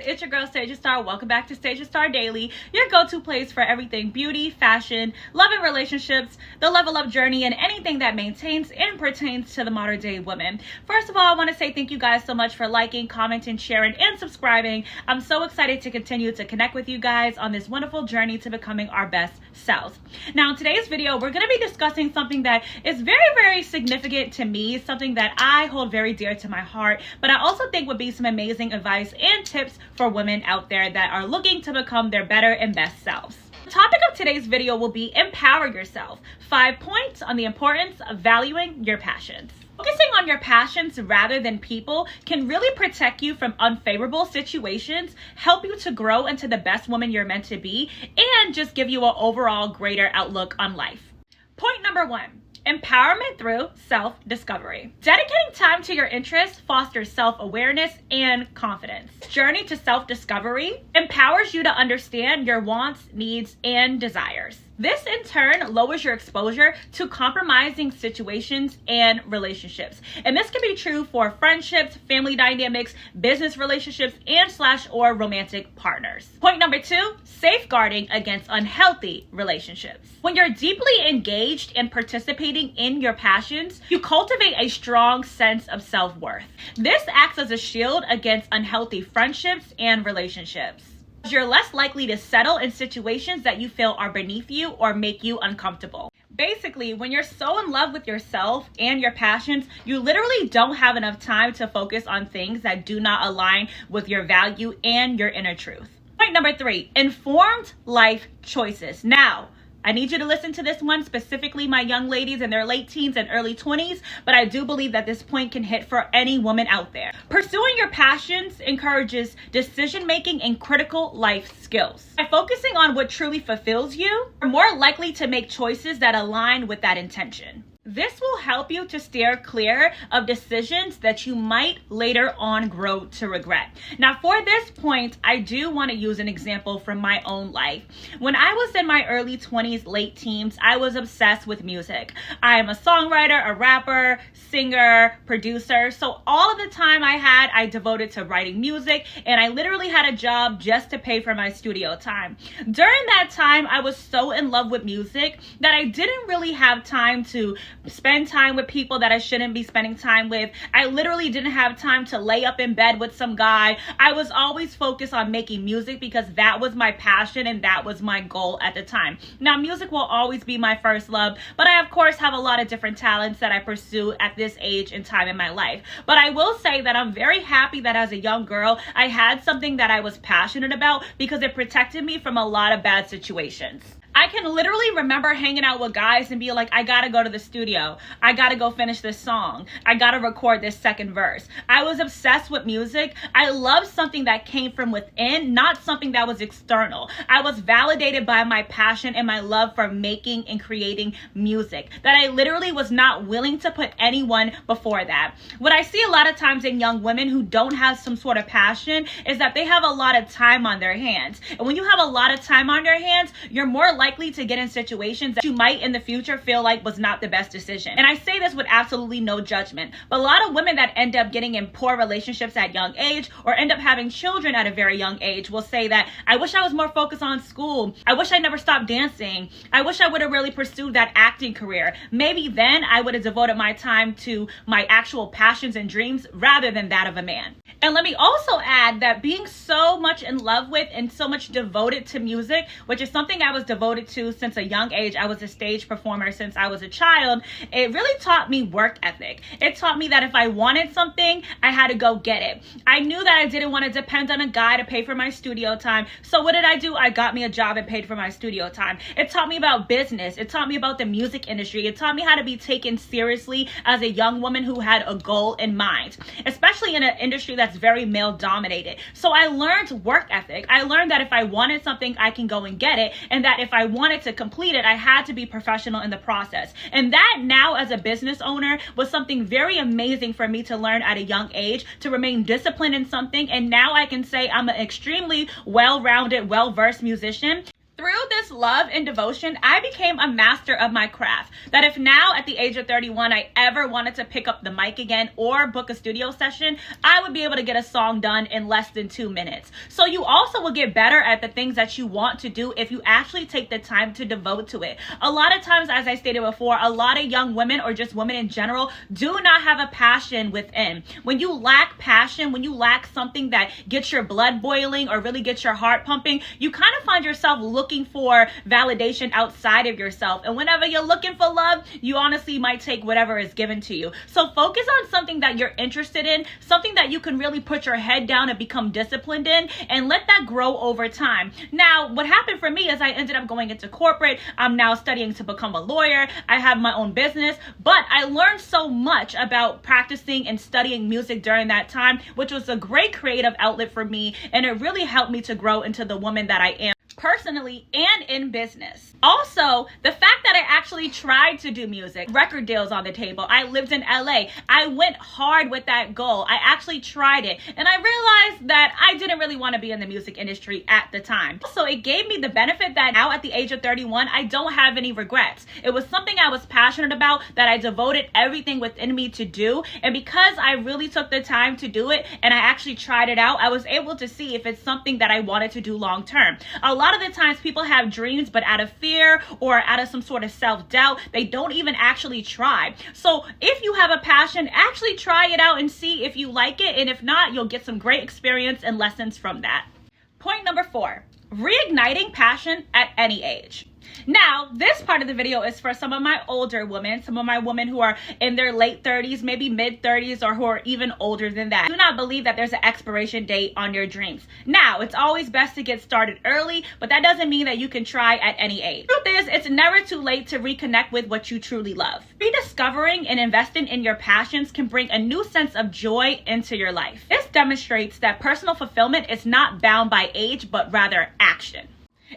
it's your girl Stasia Star. Welcome back to Stasia Star Daily, your go-to place for everything beauty, fashion, love and relationships, the level up journey, and anything that maintains and pertains to the modern day woman. First of all, I want to say thank you guys so much for liking, commenting, sharing, and subscribing. I'm so excited to continue to connect with you guys on this wonderful journey to becoming our best selves. Now, in today's video, we're going to be discussing something that is very, very significant to me, something that I hold very dear to my heart, but I also think would be some amazing advice and tips for women out there that are looking to become their better and best selves. The topic of today's video will be empower yourself. 5 points on the importance of valuing your passions. Focusing on your passions rather than people can really protect you from unfavorable situations, help you to grow into the best woman you're meant to be, and just give you an overall greater outlook on life. Point number 1. Empowerment through self-discovery. Dedicating time to your interests fosters self-awareness and confidence. Journey to self-discovery empowers you to understand your wants, needs, and desires. This in turn lowers your exposure to compromising situations and relationships. And this can be true for friendships, family dynamics, business relationships, and or romantic partners. Point number 2, safeguarding against unhealthy relationships. When you're deeply engaged and participating in your passions, you cultivate a strong sense of self-worth. This acts as a shield against unhealthy friendships and relationships. You're less likely to settle in situations that you feel are beneath you or make you uncomfortable. Basically, when you're so in love with yourself and your passions, you literally don't have enough time to focus on things that do not align with your value and your inner truth. Point number 3, informed life choices. Now, I need you to listen to this one, specifically my young ladies in their late teens and early 20s, but I do believe that this point can hit for any woman out there. Pursuing your passions encourages decision-making and critical life skills. By focusing on what truly fulfills you, you're more likely to make choices that align with that intention. This will help you to steer clear of decisions that you might later on grow to regret. Now, for this point, I do want to use an example from my own life. When I was in my early 20s, late teens, I was obsessed with music. I am a songwriter, a rapper, singer, producer. So all of the time I devoted to writing music, and I literally had a job just to pay for my studio time. During that time, I was so in love with music that I didn't really have time to spend time with people that I shouldn't be spending time with. I literally didn't have time to lay up in bed with some guy. I was always focused on making music because that was my passion and that was my goal at the time. Now, music will always be my first love, but I of course have a lot of different talents that I pursue at this age and time in my life. But I will say that I'm very happy that as a young girl, I had something that I was passionate about because it protected me from a lot of bad situations. I can literally remember hanging out with guys and be like, I gotta go to the studio. I gotta go finish this song. I gotta record this second verse. I was obsessed with music. I loved something that came from within, not something that was external. I was validated by my passion and my love for making and creating music, that I literally was not willing to put anyone before that. What I see a lot of times in young women who don't have some sort of passion is that they have a lot of time on their hands. And when you have a lot of time on your hands, you're more likely to get in situations that you might in the future feel like was not the best decision. And I say this with absolutely no judgment, but a lot of women that end up getting in poor relationships at young age or end up having children at a very young age will say that, I wish I was more focused on school. I wish I never stopped dancing. I wish I would have really pursued that acting career. Maybe then I would have devoted my time to my actual passions and dreams rather than that of a man. And let me also add that being so much in love with and so much devoted to music, which is something I was devoted to since a young age. I was a stage performer since I was a child. It really taught me work ethic. It taught me that if I wanted something, I had to go get it. I knew that I didn't want to depend on a guy to pay for my studio time. So what did I do? I got me a job and paid for my studio time. It taught me about business. It taught me about the music industry. It taught me how to be taken seriously as a young woman who had a goal in mind, especially in an industry that's very male dominated. So I learned work ethic. I learned that if I wanted something, I can go and get it. And that if I wanted to complete it, I had to be professional in the process. And that now as a business owner was something very amazing for me to learn at a young age, to remain disciplined in something. And now I can say I'm an extremely well-rounded, well-versed musician. Through this love and devotion, I became a master of my craft. That if now at the age of 31, I ever wanted to pick up the mic again or book a studio session, I would be able to get a song done in less than 2 minutes. So you also will get better at the things that you want to do if you actually take the time to devote to it. A lot of times, as I stated before, a lot of young women or just women in general do not have a passion within. When you lack passion, when you lack something that gets your blood boiling or really gets your heart pumping, you kind of find yourself looking for validation outside of yourself. And whenever you're looking for love, you honestly might take whatever is given to you. So focus on something that you're interested in, something that you can really put your head down and become disciplined in, and let that grow over time. Now, what happened for me is I ended up going into corporate. I'm now studying to become a lawyer. I have my own business, but I learned so much about practicing and studying music during that time, which was a great creative outlet for me, and it really helped me to grow into the woman that I am, personally and in business. Also, the fact that I actually tried to do music, record deals on the table. I lived in LA. I went hard with that goal. I actually tried it, and I realized that I didn't really want to be in the music industry at the time. So it gave me the benefit that now at the age of 31, I don't have any regrets. It was something I was passionate about, that I devoted everything within me to do, and because I really took the time to do it and I actually tried it out, I was able to see if it's something that I wanted to do long term. A lot of the times people have dreams, but out of fear or out of some sort of self-doubt, they don't even actually try. So if you have a passion, actually try it out and see if you like it. And if not, you'll get some great experience and lessons from that. Point number 4, reigniting passion at any age. Now, this part of the video is for some of my older women, some of my women who are in their late 30s, maybe mid 30s, or who are even older than that. Do not believe that there's an expiration date on your dreams. Now, it's always best to get started early, but that doesn't mean that you can try at any age. The truth is, it's never too late to reconnect with what you truly love. Rediscovering and investing in your passions can bring a new sense of joy into your life. This demonstrates that personal fulfillment is not bound by age, but rather action.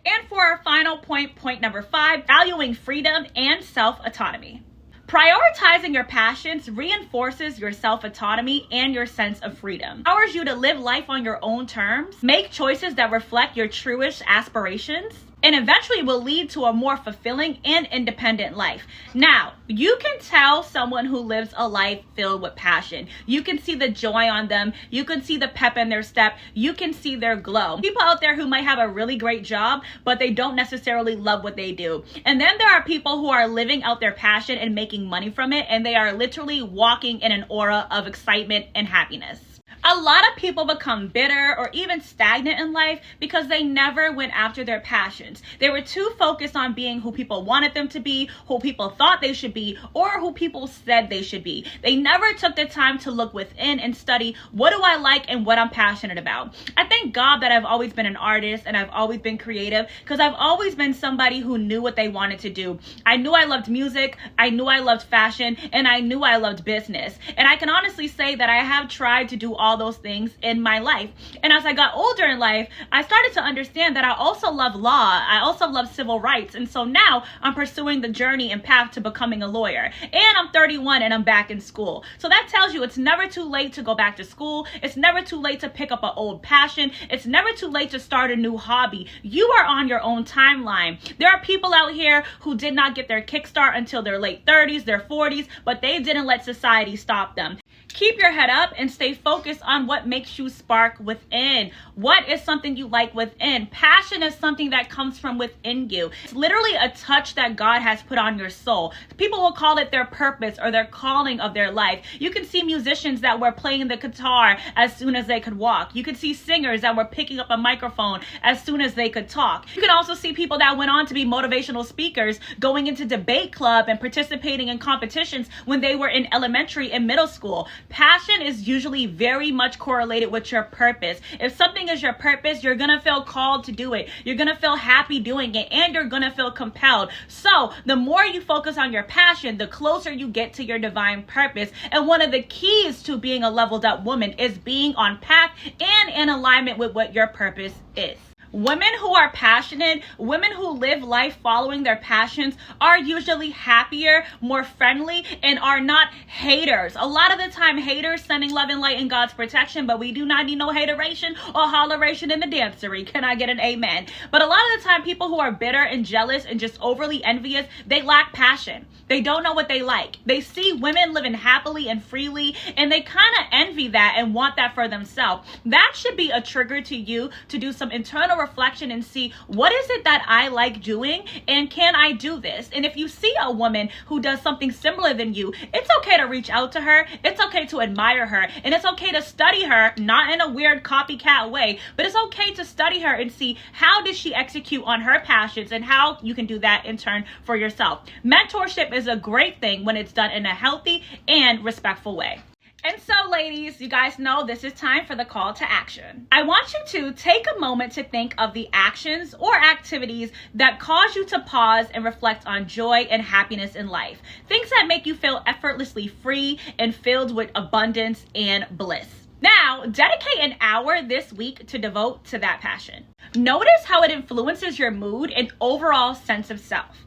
And for our final point number 5, valuing freedom and self-autonomy. Prioritizing your passions reinforces your self-autonomy and your sense of freedom. It empowers you to live life on your own terms, make choices that reflect your truest aspirations, and eventually will lead to a more fulfilling and independent life. Now, you can tell someone who lives a life filled with passion. You can see the joy on them. You can see the pep in their step. You can see their glow. People out there who might have a really great job, but they don't necessarily love what they do. And then there are people who are living out their passion and making money from it, and they are literally walking in an aura of excitement and happiness. A lot of people become bitter or even stagnant in life because they never went after their passions. They were too focused on being who people wanted them to be, who people thought they should be, or who people said they should be. They never took the time to look within and study, what do I like and what I'm passionate about. I thank God that I've always been an artist and I've always been creative, because I've always been somebody who knew what they wanted to do. I knew I loved music, I knew I loved fashion, and I knew I loved business. And I can honestly say that I have tried to do all those things in my life. And as I got older in life, I started to understand that I also love law. I also love civil rights. And so now I'm pursuing the journey and path to becoming a lawyer. And I'm 31 and I'm back in school. So that tells you it's never too late to go back to school. It's never too late to pick up an old passion. It's never too late to start a new hobby. You are on your own timeline. There are people out here who did not get their kickstart until their late 30s, their 40s, but they didn't let society stop them. Keep your head up and stay focused on what makes you spark within. What is something you like within? Passion is something that comes from within you. It's literally a touch that God has put on your soul. People will call it their purpose or their calling of their life. You can see musicians that were playing the guitar as soon as they could walk. You could see singers that were picking up a microphone as soon as they could talk. You can also see people that went on to be motivational speakers, going into debate club and participating in competitions when they were in elementary and middle school. Passion is usually very much correlated with your purpose. If something is your purpose, you're going to feel called to do it. You're going to feel happy doing it, and you're going to feel compelled. So the more you focus on your passion, the closer you get to your divine purpose. And one of the keys to being a leveled up woman is being on path and in alignment with what your purpose is. Women who are passionate, women who live life following their passions are usually happier, more friendly, and are not haters. A lot of the time, haters sending love and light and God's protection, but we do not need no hateration or holleration in the dancery. Can I get an amen? But a lot of the time, people who are bitter and jealous and just overly envious, they lack passion. They don't know what they like. They see women living happily and freely, and they kind of envy that and want that for themselves. That should be a trigger to you to do some internal reflection and see, what is it that I like doing, and can I do this? And if you see a woman who does something similar than you, it's okay to reach out to her. It's okay to admire her, and it's okay to study her, not in a weird copycat way, but it's okay to study her and see how did she execute on her passions and how you can do that in turn for yourself. Mentorship is a great thing when it's done in a healthy and respectful way. And so, ladies, you guys know this is time for the call to action. I want you to take a moment to think of the actions or activities that cause you to pause and reflect on joy and happiness in life. Things that make you feel effortlessly free and filled with abundance and bliss. Now, dedicate an hour this week to devote to that passion. Notice how it influences your mood and overall sense of self.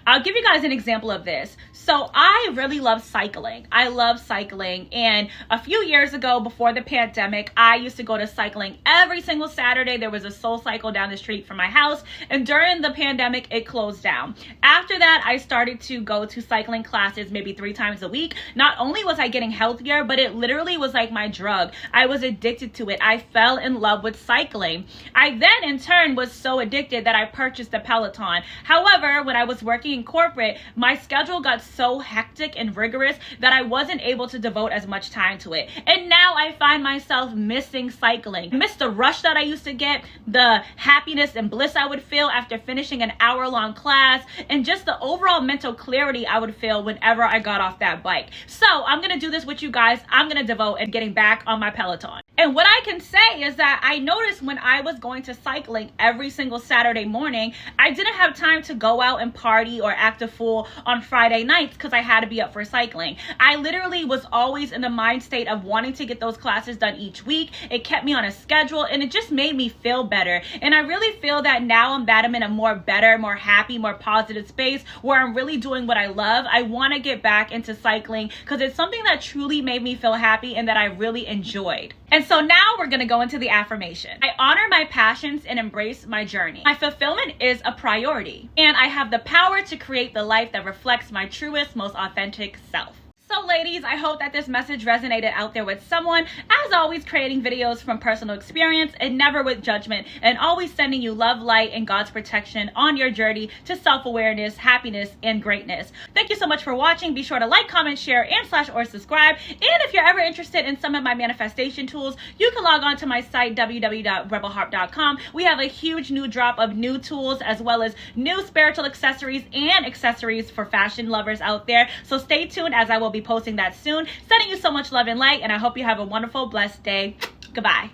I'll give you guys an example of this. So I really love cycling. I love cycling. And a few years ago, before the pandemic, I used to go to cycling every single Saturday. There was a Soul Cycle down the street from my house. And during the pandemic, it closed down. After that, I started to go to cycling classes maybe 3 times a week. Not only was I getting healthier, but it literally was like my drug. I was addicted to it. I fell in love with cycling. I then, in turn, was so addicted that I purchased a Peloton. However, when I was working in corporate, my schedule got so hectic and rigorous that I wasn't able to devote as much time to it. And now I find myself missing cycling. I miss the rush that I used to get, the happiness and bliss I would feel after finishing an hour-long class, and just the overall mental clarity I would feel whenever I got off that bike. So I'm going to do this with you guys. I'm going to devote and getting back on my Peloton. And what I can say is that I noticed when I was going to cycling every single Saturday morning, I didn't have time to go out and party or act a fool on Friday nights because I had to be up for cycling. I literally was always in the mind state of wanting to get those classes done each week. It kept me on a schedule, and it just made me feel better. And I really feel that now I'm in a more better, more happy, more positive space where I'm really doing what I love. I want to get back into cycling because it's something that truly made me feel happy and that I really enjoyed. And so now we're going to go into the affirmation. I honor my passions and embrace my journey. My fulfillment is a priority, and I have the power to create the life that reflects my truest, most authentic self. So ladies, I hope that this message resonated out there with someone. As always, creating videos from personal experience and never with judgment, and always sending you love, light, and God's protection on your journey to self-awareness, happiness, and greatness. Thank you so much for watching. Be sure to like, comment, share, and /or subscribe. And if you're ever interested in some of my manifestation tools, you can log on to my site, www.rebelheart.com. We have a huge new drop of new tools as well as new spiritual accessories and accessories for fashion lovers out there. So stay tuned as I will be posting that soon. Sending you so much love and light, and I hope you have a wonderful, blessed day. Goodbye.